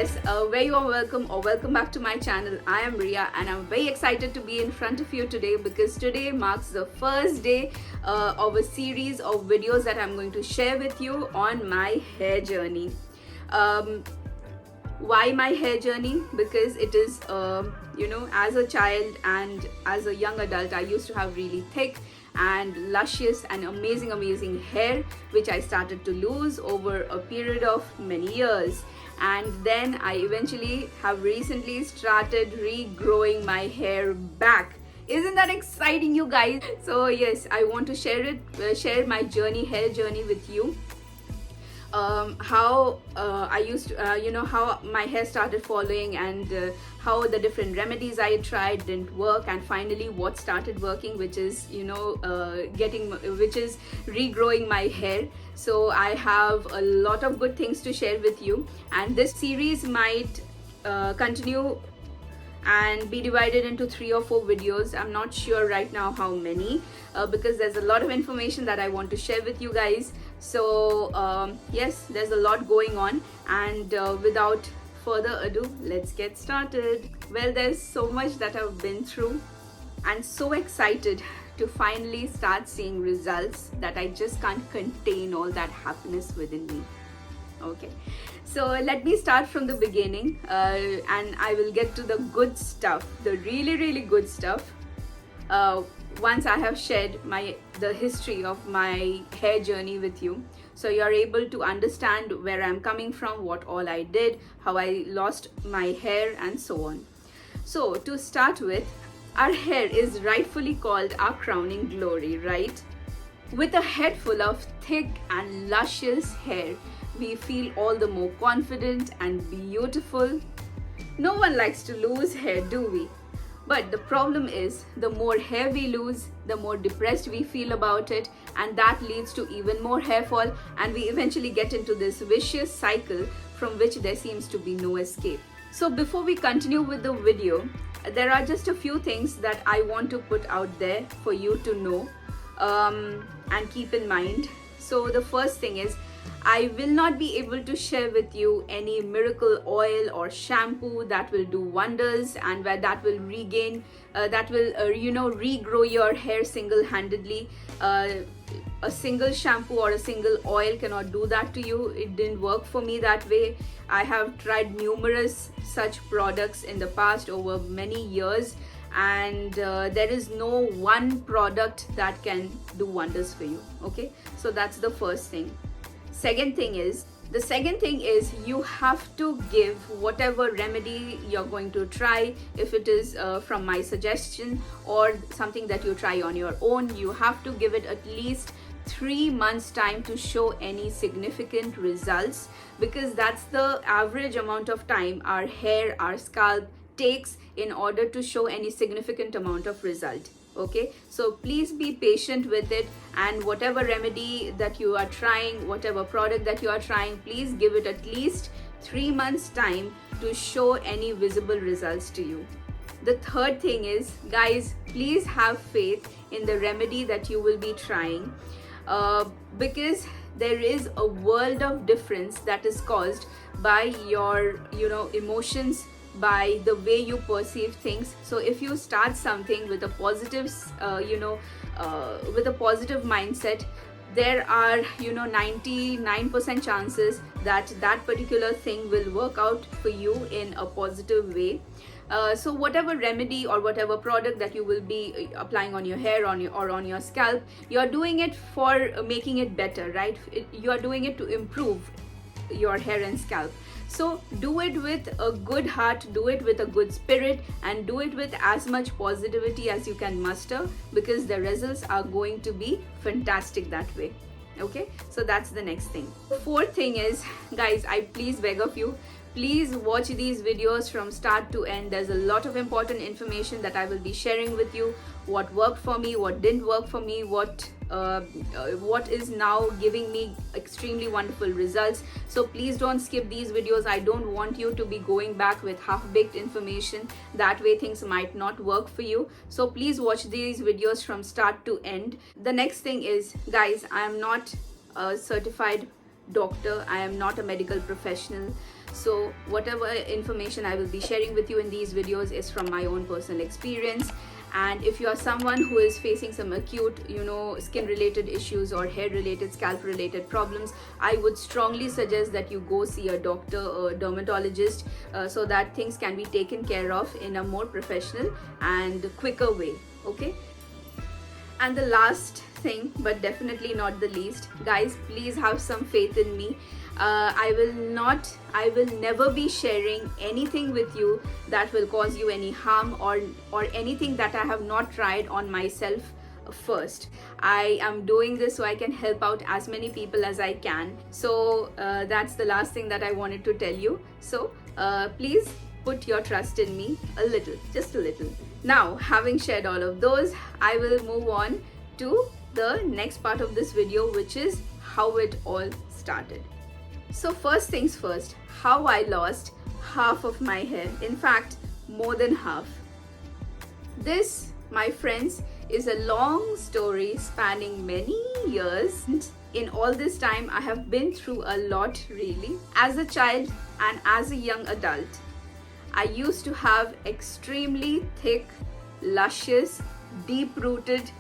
Yes, very warm welcome or welcome back to my channel. I am Riya and I'm very excited to be in front of you today because today marks the first day of a series of videos that I'm going to share with you on my hair journey. Why my hair journey? Because it is, as a child and as a young adult, I used to have really thick and luscious and amazing hair, which I started to lose over a period of many years. And then I eventually have recently started regrowing my hair back. Isn't that exciting, you guys? So yes, I want to share my hair journey with you. How I used to, how my hair started falling, and how the different remedies I tried didn't work, and finally what started working, which is regrowing my hair. So I have a lot of good things to share with you, and this series might continue and be divided into 3 or 4 videos. I'm not sure right now how many, because there's a lot of information that I want to share with you guys. So yes, there's a lot going on, and without further ado, let's get started. Well, there's so much that I've been through and so excited to finally start seeing results that I just can't contain all that happiness within me. Okay, so let me start from the beginning, and I will get to the good stuff, the really good stuff, once I have shared the history of my hair journey with you, so you're able to understand where I'm coming from, what all I did, how I lost my hair, and so on. So to start with, our hair is rightfully called our crowning glory, right? With a head full of thick and luscious hair, we feel all the more confident and beautiful. No one likes to lose hair, do we? But the problem is, the more hair we lose, the more depressed we feel about it, and that leads to even more hair fall, and we eventually get into this vicious cycle from which there seems to be no escape. So before we continue with the video, there are just a few things that I want to put out there for you to know and keep in mind. So the first thing is, I will not be able to share with you any miracle oil or shampoo that will do wonders and that will regrow your hair single-handedly. A single shampoo or a single oil cannot do that to you. It didn't work for me that way. I have tried numerous such products in the past over many years, and there is no one product that can do wonders for you. Okay, so that's the first thing. The second thing is you have to give whatever remedy you're going to try. If it is from my suggestion or something that you try on your own, you have to give it at least 3 months time to show any significant results, because that's the average amount of time our hair, our scalp takes in order to show any significant amount of result. Okay, so please be patient with it, and whatever remedy that you are trying, whatever product that you are trying, please give it at least 3 months time to show any visible results to you. The third thing is, guys, please have faith in the remedy that you will be trying, because there is a world of difference that is caused by your emotions, by the way you perceive things. So if you start something with a positive mindset, there are 99% chances that that particular thing will work out for you in a positive way. So whatever remedy or whatever product that you will be applying on your hair or on your scalp, you're doing it for making it better, right? You are doing it to improve your hair and scalp. So do it with a good heart, do it with a good spirit, and do it with as much positivity as you can muster, because the results are going to be fantastic that way. Okay, so that's the next thing. The fourth thing is, guys, I please beg of you, please watch these videos from start to end. There's a lot of important information that I will be sharing with you. What worked for me, what didn't work for me, what is now giving me extremely wonderful results. So please don't skip these videos. I don't want you to be going back with half-baked information. That way things might not work for you. So please watch these videos from start to end. The next thing is, guys, I am not a certified doctor. I am not a medical professional. So whatever information I will be sharing with you in these videos is from my own personal experience. And if you are someone who is facing some acute, skin related issues or hair related, scalp related problems, I would strongly suggest that you go see a doctor or dermatologist, so that things can be taken care of in a more professional and quicker way. Okay. And the last thing, but definitely not the least, guys, please have some faith in me. I will never be sharing anything with you that will cause you any harm, or anything that I have not tried on myself first. I am doing this so I can help out as many people as I can. So that's the last thing that I wanted to tell you. So please put your trust in me a little, just a little. Now, having shared all of those, I will move on to the next part of this video, which is how it all started. So first things first, how I lost half of my hair. In fact, more than half. This, my friends, is a long story spanning many years. In all this time, I have been through a lot, really. As a child and as a young adult, I used to have extremely thick, luscious,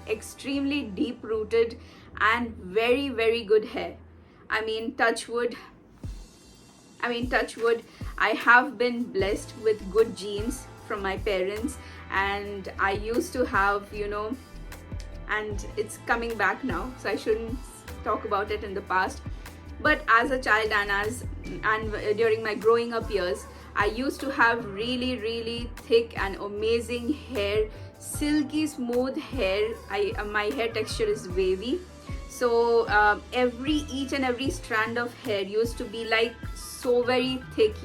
extremely deep-rooted and very, very good hair. I mean, touch wood, I have been blessed with good genes from my parents, and I used to have, and it's coming back now, so I shouldn't talk about it in the past. But as a child and during my growing up years, I used to have really, really thick and amazing hair, silky smooth hair. My hair texture is wavy. So each and every strand of hair used to be like so very thick,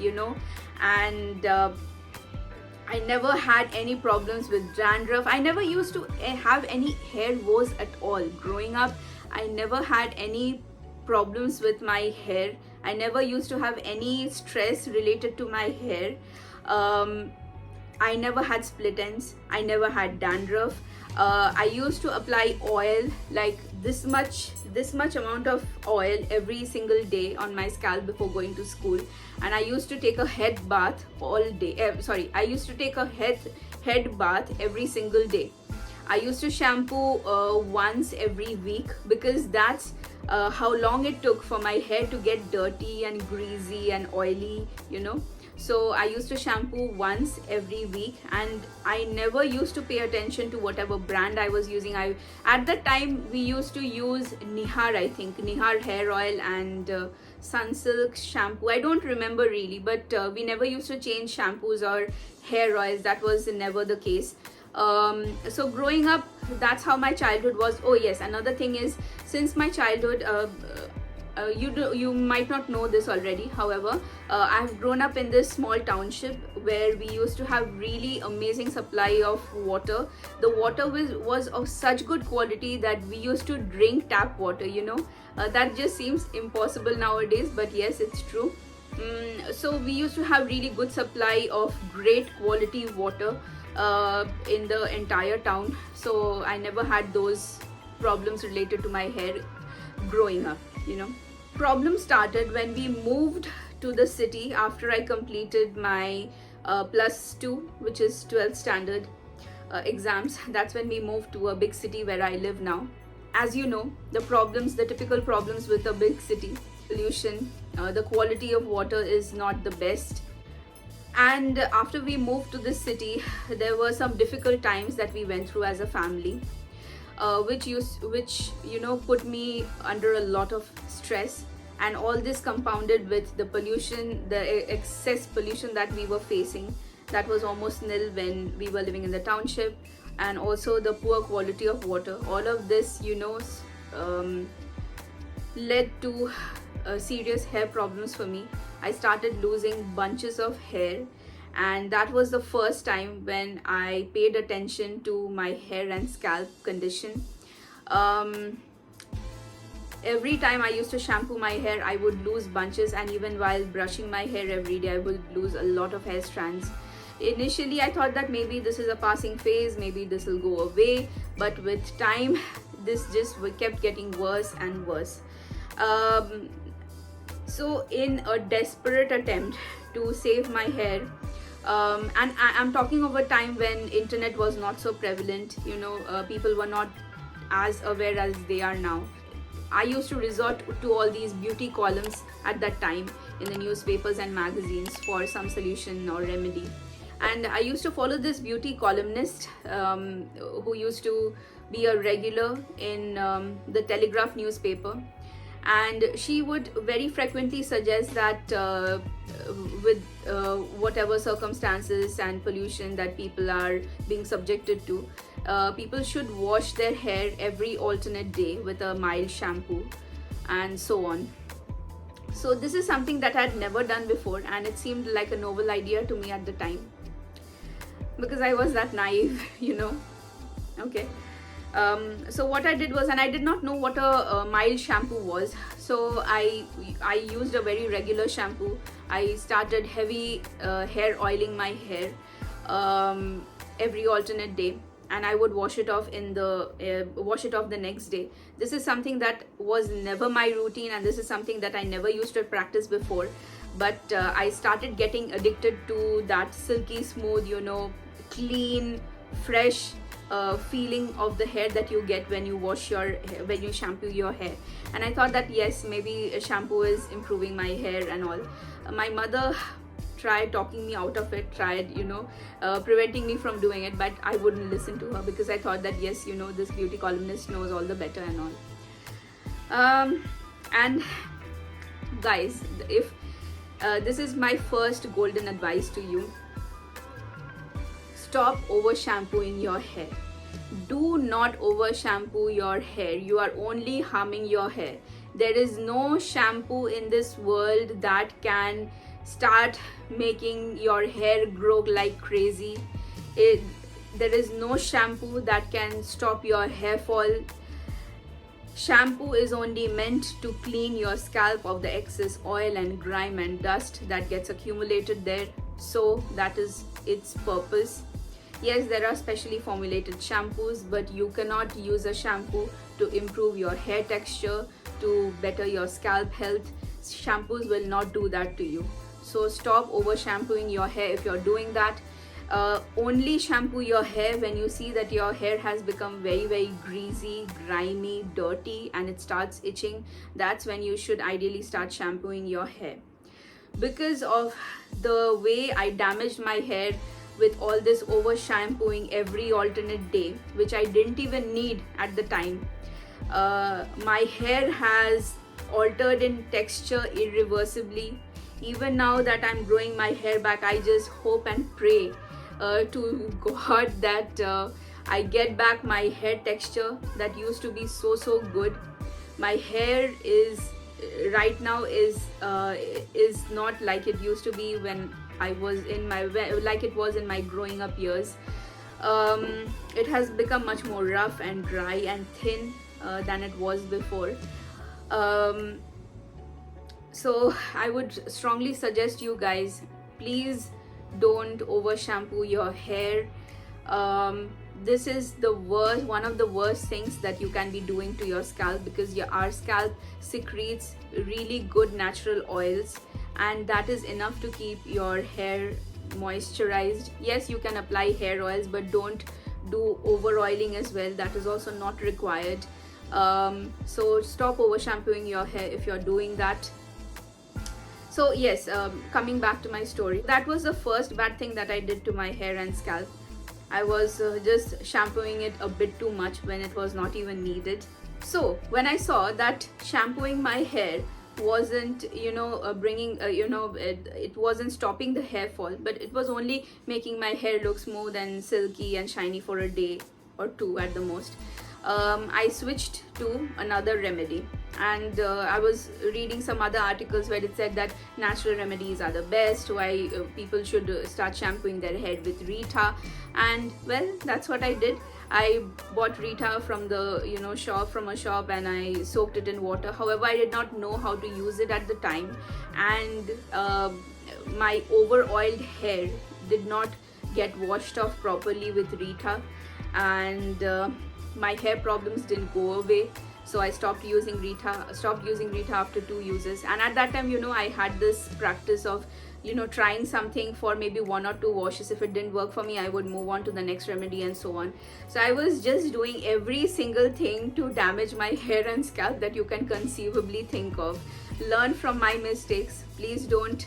and I never had any problems with dandruff. I never used to have any hair woes at all. Growing up, I never had any problems with my hair. I never used to have any stress related to my hair. I never had split ends. I never had dandruff. I used to apply oil, like this much amount of oil every single day on my scalp before going to school, and I used to take a head bath all day. I used to take a head bath every single day. I used to shampoo once every week, because that's how long it took for my hair to get dirty and greasy and oily, So I used to shampoo once every week, and I never used to pay attention to whatever brand I was using. At that time we used to use Nihar hair oil and Sunsilk shampoo. I don't remember really, but we never used to change shampoos or hair oils. That was never the case. So growing up, that's how my childhood was. Oh yes, another thing is, since my childhood, you might not know this already, however, I've grown up in this small township where we used to have really amazing supply of water. The water was of such good quality that we used to drink tap water, that just seems impossible nowadays, but yes, it's true. So we used to have really good supply of great quality water in the entire town. So I never had those problems related to my hair growing up. Problem started when we moved to the city after I completed my +2, which is 12th standard exams. That's when we moved to a big city where I live now. As you know, the typical problems with a big city: pollution, the quality of water is not the best. And after we moved to this city, there were some difficult times that we went through as a family, which put me under a lot of stress, and all this compounded with the pollution, the excess pollution that we were facing, that was almost nil when we were living in the township, and also the poor quality of water. All of this led to serious hair problems for me. I started losing bunches of hair, and that was the first time when I paid attention to my hair and scalp condition. Every time I used to shampoo my hair, I would lose bunches, and even while brushing my hair every day, I would lose a lot of hair strands. Initially, I thought that maybe this is a passing phase, maybe this will go away, but with time, this just kept getting worse and worse. So in a desperate attempt to save my hair. And I'm talking of a time when internet was not so prevalent. People were not as aware as they are now. I used to resort to all these beauty columns at that time in the newspapers and magazines for some solution or remedy. And I used to follow this beauty columnist who used to be a regular in the Telegraph newspaper. And she would very frequently suggest that with whatever circumstances and pollution that people are being subjected to, people should wash their hair every alternate day with a mild shampoo and so on. So this is something that I had never done before, and it seemed like a novel idea to me at the time, because I was that naive. Okay. So what I did was, and I did not know what a mild shampoo was, so I used a very regular shampoo. I started heavy hair oiling my hair every alternate day, and I would wash it off the next day. This is something that was never my routine, and this is something that I never used to practice before. But I started getting addicted to that silky smooth, clean, fresh feeling of the hair that you get when you when you shampoo your hair. And I thought that yes, maybe a shampoo is improving my hair and all. My mother tried talking me out of it, tried preventing me from doing it, but I wouldn't listen to her, because I thought that yes, this beauty columnist knows all the better and all. And guys, if this is my first golden advice to you: stop over shampooing your hair. Do not over shampoo your hair. You are only harming your hair. There is no shampoo in this world that can start making your hair grow like crazy. There is no shampoo that can stop your hair fall. Shampoo is only meant to clean your scalp of the excess oil and grime and dust that gets accumulated there. So that is its purpose. Yes, there are specially formulated shampoos, but you cannot use a shampoo to improve your hair texture, to better your scalp health. Shampoos will not do that to you. So stop over shampooing your hair. If you're doing that, only shampoo your hair when you see that your hair has become very, very greasy, grimy, dirty, and it starts itching. That's when you should ideally start shampooing your hair. Because of the way I damaged my hair with all this over shampooing every alternate day, which I didn't even need at the time, my hair has altered in texture irreversibly. Even now that I'm growing my hair back, I just hope and pray to God that I get back my hair texture that used to be so good. My hair is right now is not like it used to be when I was like it was in my growing up years. It has become much more rough and dry and thin than it was before. So I would strongly suggest you guys, please don't over shampoo your hair. This is one of the worst things that you can be doing to your scalp, because our scalp secretes really good natural oils, and that is enough to keep your hair moisturized. Yes, you can apply hair oils, but don't do over oiling as well. That is also not required. So stop over shampooing your hair if you're doing that. So yes, coming back to my story, that was the first bad thing that I did to my hair and scalp. I was just shampooing it a bit too much when it was not even needed. So when I saw that shampooing my hair wasn't it wasn't stopping the hair fall, but it was only making my hair look smooth and silky and shiny for a day or two at the most, I switched to another remedy. And I was reading some other articles where it said that natural remedies are the best, why people should start shampooing their hair with Rita. And well, that's what I did. I bought Rita from the shop, and I soaked it in water. However, I did not know how to use it at the time, and my over oiled hair did not get washed off properly with Rita, and my hair problems didn't go away. so I stopped using Rita after 2 uses. And at that time, I had this practice of trying something for maybe 1 or 2 washes. If it didn't work for me, I would move on to the next remedy and so on. So I was just doing every single thing to damage my hair and scalp that you can conceivably think of. Learn from my mistakes. Please don't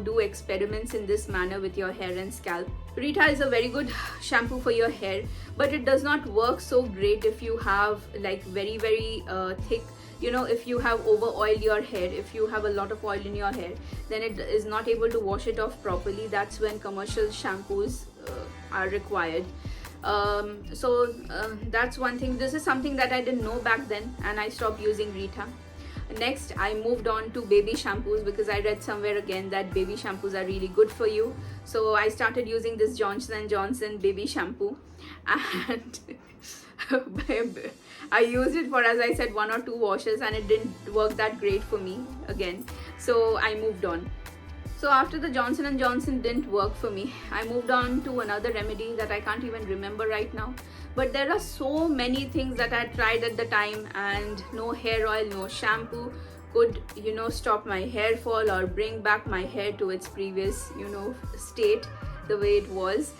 do experiments in this manner with your hair and scalp. Rita is a very good shampoo for your hair, but it does not work so great if you have like very thick, if you have over oiled your hair. If you have a lot of oil in your hair, then it is not able to wash it off properly. That's when commercial shampoos are required. That's one thing. This is something that I didn't know back then, and I stopped using Rita. Next, I moved on to baby shampoos because I read somewhere again that baby shampoos are really good for you. So I started using this Johnson & Johnson baby shampoo, and I used it for, as I said, 1 or 2 washes, and it didn't work that great for me again. So I moved on. So after the Johnson & Johnson didn't work for me, I moved on to another remedy that I can't even remember right now. But there are so many things that I tried at the time, and no hair oil, no shampoo could, stop my hair fall or bring back my hair to its previous, state, the way it was.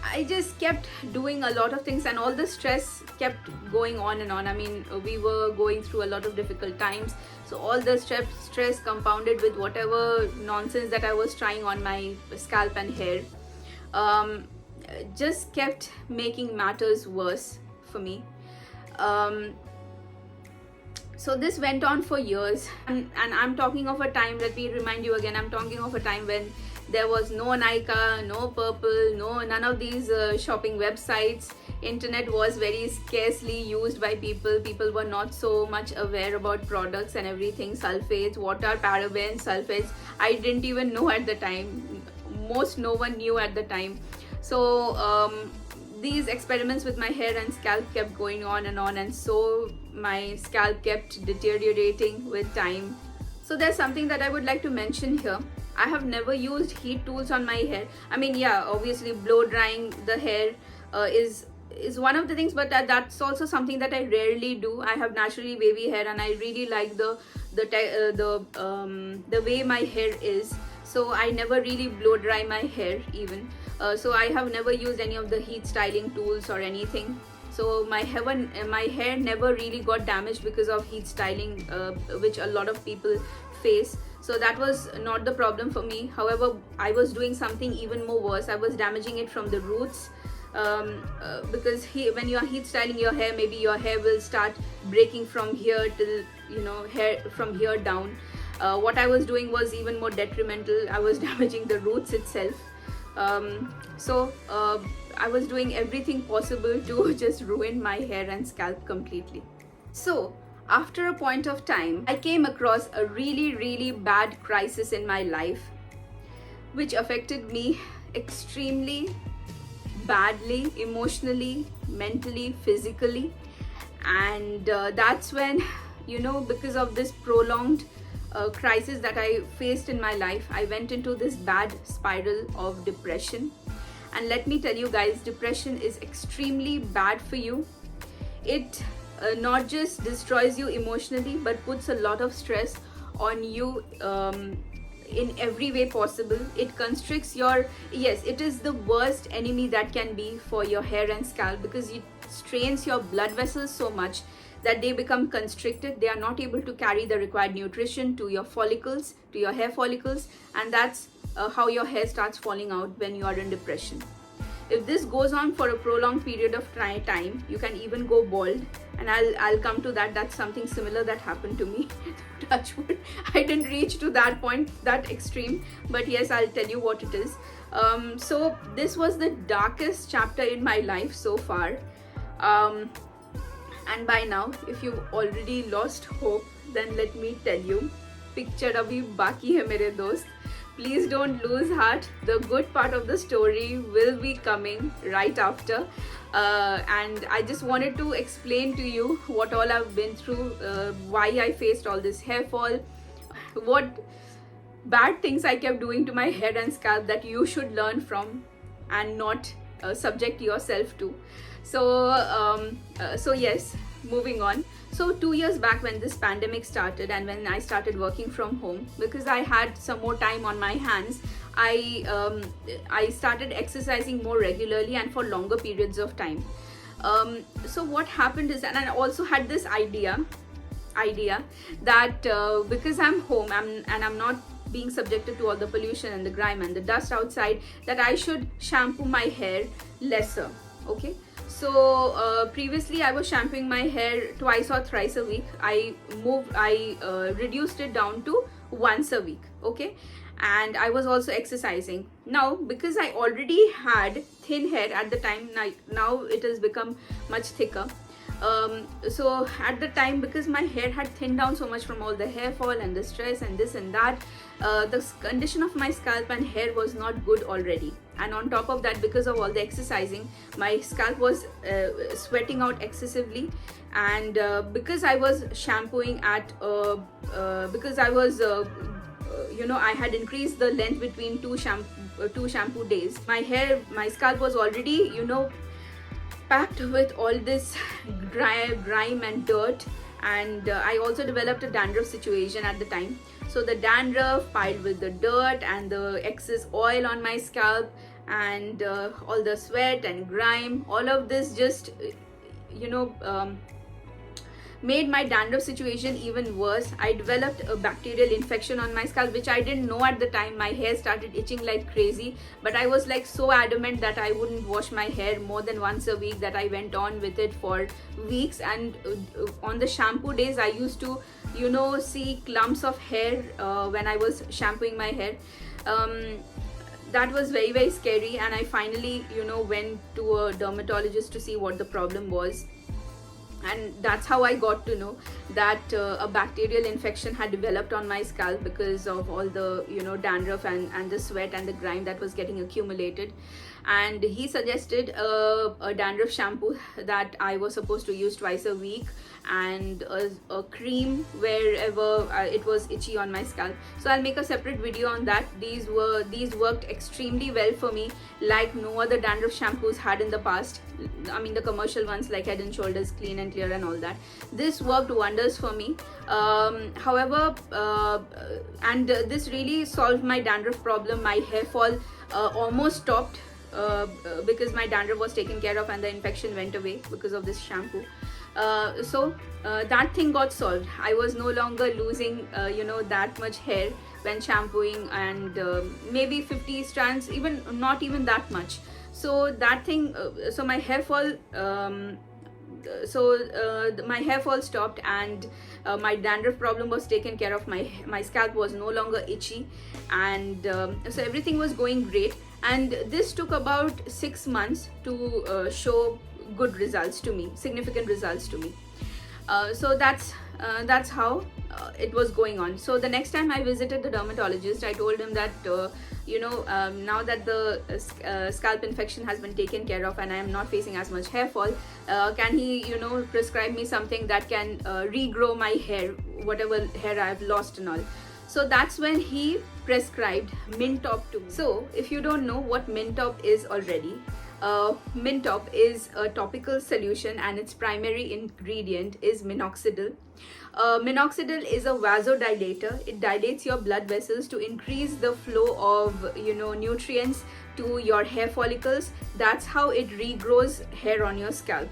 I just kept doing a lot of things, and all the stress kept going on and on. I mean, we were going through a lot of difficult times. So all the stress compounded with whatever nonsense that I was trying on my scalp and hair, just kept making matters worse for me. So this went on for years, and I'm talking of a time, let me remind you again, I'm talking of a time when there was no Nykaa, no Purple, none of these shopping websites. Internet was very scarcely used by people. People were not so much aware about products and everything. Sulfates, what are parabens, sulfates? I didn't even know at the time. No one knew at the time. So these experiments with my hair and scalp kept going on, and so my scalp kept deteriorating with time. So there's something that I would like to mention here. I have never used heat tools on my hair. I mean, yeah, obviously blow drying the hair is one of the things, but that's also something that I rarely do. I have naturally wavy hair, and I really like the way my hair is. So I never really blow dry my hair even. So I have never used any of the heat styling tools or anything. So my hair never really got damaged because of heat styling, which a lot of people face. So that was not the problem for me. However, I was doing something even more worse. I was damaging it from the roots, because when you are heat styling your hair, maybe your hair will start breaking from here till hair from here down. What I was doing was even more detrimental. I was damaging the roots itself. So I was doing everything possible to just ruin my hair and scalp completely. So after a point of time, I came across a really bad crisis in my life, which affected me extremely badly, emotionally, mentally, physically. And that's when, because of this prolonged crisis that I faced in my life, I went into this bad spiral of depression. And let me tell you guys, depression is extremely bad for you. It not just destroys you emotionally, but puts a lot of stress on you in every way possible. It constricts it is the worst enemy that can be for your hair and scalp, because it strains your blood vessels so much that they become constricted. They are not able to carry the required nutrition to your follicles, to your hair follicles, and that's how your hair starts falling out when you are in depression. If this goes on for a prolonged period of time, you can even go bald, and I'll come to that. That's something similar that happened to me. Touch wood, I didn't reach to that point, that extreme, but yes, I'll tell you what it is. So this was the darkest chapter in my life so far. And by now, if you've already lost hope, then let me tell you, picture abhi baki hai mere dost. Please don't lose heart. The good part of the story will be coming right after. And I just wanted to explain to you what all I've been through, why I faced all this hair fall, what bad things I kept doing to my hair and scalp that you should learn from and not subject yourself to. So yes, moving on. So 2 years back, when this pandemic started and when I started working from home, because I had some more time on my hands, I started exercising more regularly and for longer periods of time. So what happened is, and I also had this idea that because I'm home and I'm not being subjected to all the pollution and the grime and the dust outside, that I should shampoo my hair lesser. Okay, so previously I was shampooing my hair twice or thrice a week. I reduced it down to once a week. Okay, and I was also exercising. Now, because I already had thin hair at the time, now it has become much thicker. So at the time, because my hair had thinned down so much from all the hair fall and the stress and this and that, the condition of my scalp and hair was not good already. And on top of that, because of all the exercising, my scalp was sweating out excessively. And because I was shampooing at because I was I had increased the length between two shampoo days. My scalp was already packed with all this grime and dirt, and I also developed a dandruff situation at the time. So the dandruff piled with the dirt and the excess oil on my scalp and all the sweat and grime, all of this just made my dandruff situation even worse. I developed a bacterial infection on my scalp, which I didn't know at the time. My hair started itching like crazy, but I was like so adamant that I wouldn't wash my hair more than once a week, that I went on with it for weeks. And on the shampoo days, I used to see clumps of hair when I was shampooing my hair. That was very, very scary, and I finally went to a dermatologist to see what the problem was. And that's how I got to know that a bacterial infection had developed on my scalp because of all the dandruff and the sweat and the grime that was getting accumulated. And he suggested a dandruff shampoo that I was supposed to use twice a week, and a cream wherever it was itchy on my scalp. So I'll make a separate video on that. These worked extremely well for me, like no other dandruff shampoos had in the past. I mean, the commercial ones like Head and Shoulders Clean and Clear and all that. This worked wonders for me. However, and this really solved my dandruff problem. My hair fall almost stopped because my dandruff was taken care of and the infection went away because of this shampoo. So that thing got solved. I was no longer losing that much hair when shampooing, and maybe 50 strands, even not even that much. So that thing, so my hair fall my hair fall stopped, and my dandruff problem was taken care of. My scalp was no longer itchy, and so everything was going great. And this took about 6 months to show good results to me, significant results to me. So that's how it was going on. So the next time I visited the dermatologist, I told him that now that the scalp infection has been taken care of and I am not facing as much hair fall, can he prescribe me something that can regrow my hair, whatever hair I've lost and all. So that's when he prescribed Mint Top to me. So if you don't know what Mint Top is already, Mint Top is a topical solution, and its primary ingredient is minoxidil. Minoxidil is a vasodilator. It dilates your blood vessels to increase the flow of nutrients to your hair follicles. That's how it regrows hair on your scalp.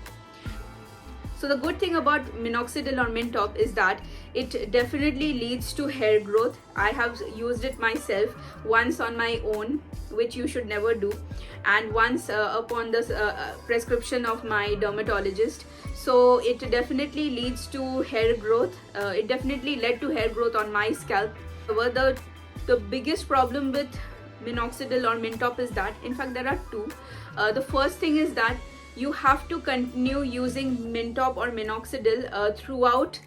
So the good thing about minoxidil or Mint Top is that it definitely leads to hair growth. I have used it myself, once on my own, which you should never do, and once upon the prescription of my dermatologist. So it definitely leads to hair growth. It definitely led to hair growth on my scalp. However, the biggest problem with minoxidil or Mint Top is that, in fact, there are two. The first thing is that you have to continue using Mint Top or minoxidil throughout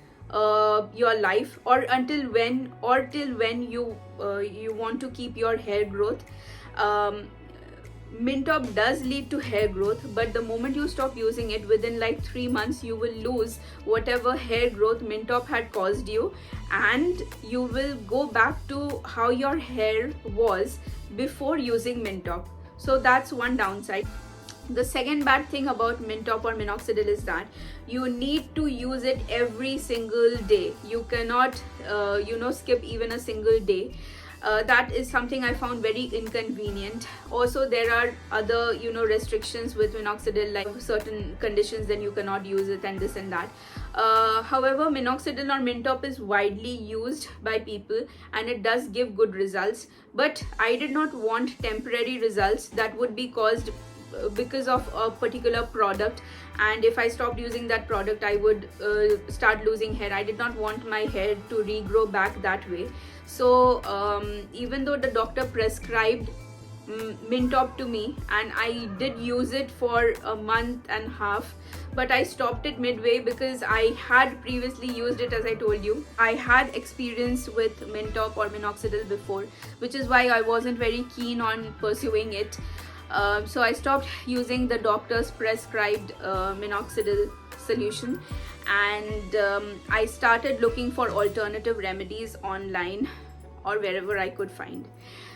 your life, or till when you want to keep your hair growth. Mint Top does lead to hair growth, but the moment you stop using it, within like 3 months, you will lose whatever hair growth Mint Top had caused you, and you will go back to how your hair was before using Mint Top. So that's one downside. The second bad thing about mint top or minoxidil is that you need to use it every single day. You cannot skip even a single day. That is something I found very inconvenient. Also, there are other restrictions with minoxidil, like certain conditions, then you cannot use it and this and that. However, minoxidil or mint top is widely used by people and it does give good results, but I did not want temporary results that would be caused because of a particular product, and if I stopped using that product I would start losing hair. I did not want my hair to regrow back that way. So even though the doctor prescribed mint top to me and I did use it for a month and a half, but I stopped it midway because I had previously used it. As I told you, I had experience with mint top or minoxidil before, which is why I wasn't very keen on pursuing it. So I stopped using the doctor's prescribed minoxidil solution, and I started looking for alternative remedies online or wherever I could find.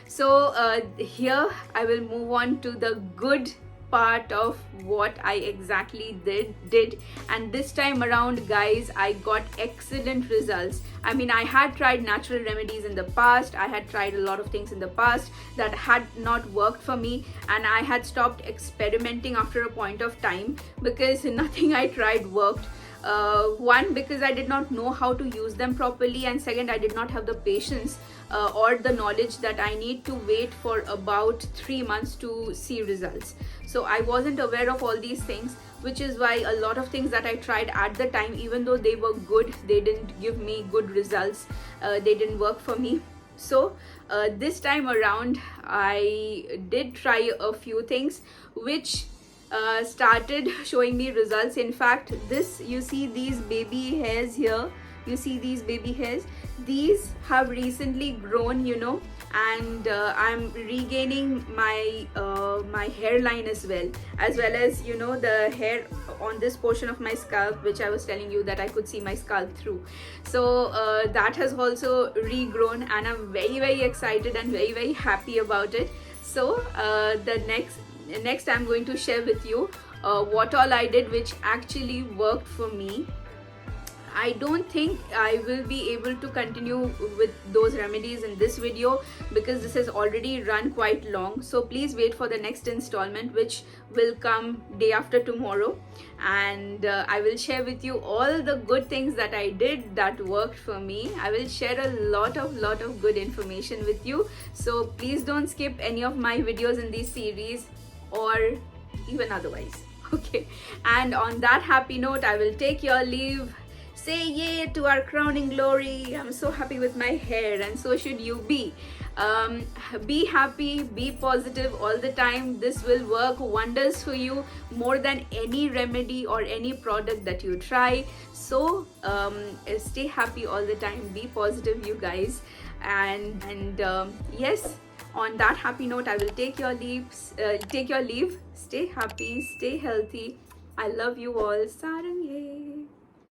So here I will move on to the good part of what I exactly did, and this time around, guys, I got excellent results. I mean, I had tried natural remedies in the past, I had tried a lot of things in the past that had not worked for me, and I had stopped experimenting after a point of time because nothing I tried worked. One, because I did not know how to use them properly, and second, I did not have the patience or the knowledge that I need to wait for about 3 months to see results. So I wasn't aware of all these things, which is why a lot of things that I tried at the time, even though they were good, they didn't give me good results. They didn't work for me. So this time around I did try a few things which started showing me results. In fact, this, you see these baby hairs here, you see these baby hairs, these have recently grown, and I'm regaining my my hairline as well as the hair on this portion of my scalp, which I was telling you that I could see my scalp through. So that has also regrown, and I'm very, very excited and very, very happy about it. So the next I'm going to share with you what all I did which actually worked for me. I don't think I will be able to continue with those remedies in this video because this has already run quite long. So please wait for the next installment, which will come day after tomorrow, and I will share with you all the good things that I did that worked for me. I will share a lot of good information with you, so please don't skip any of my videos in this series or even otherwise. Okay, and on that happy note, I will take your leave. Say yay to our crowning glory. I'm so happy with my hair, and so should you be. Be happy, be positive all the time. This will work wonders for you more than any remedy or any product that you try. So stay happy all the time, be positive, you guys, and yes, on that happy note, I will take your leave. Stay happy, stay healthy. I love you all. Saranghae.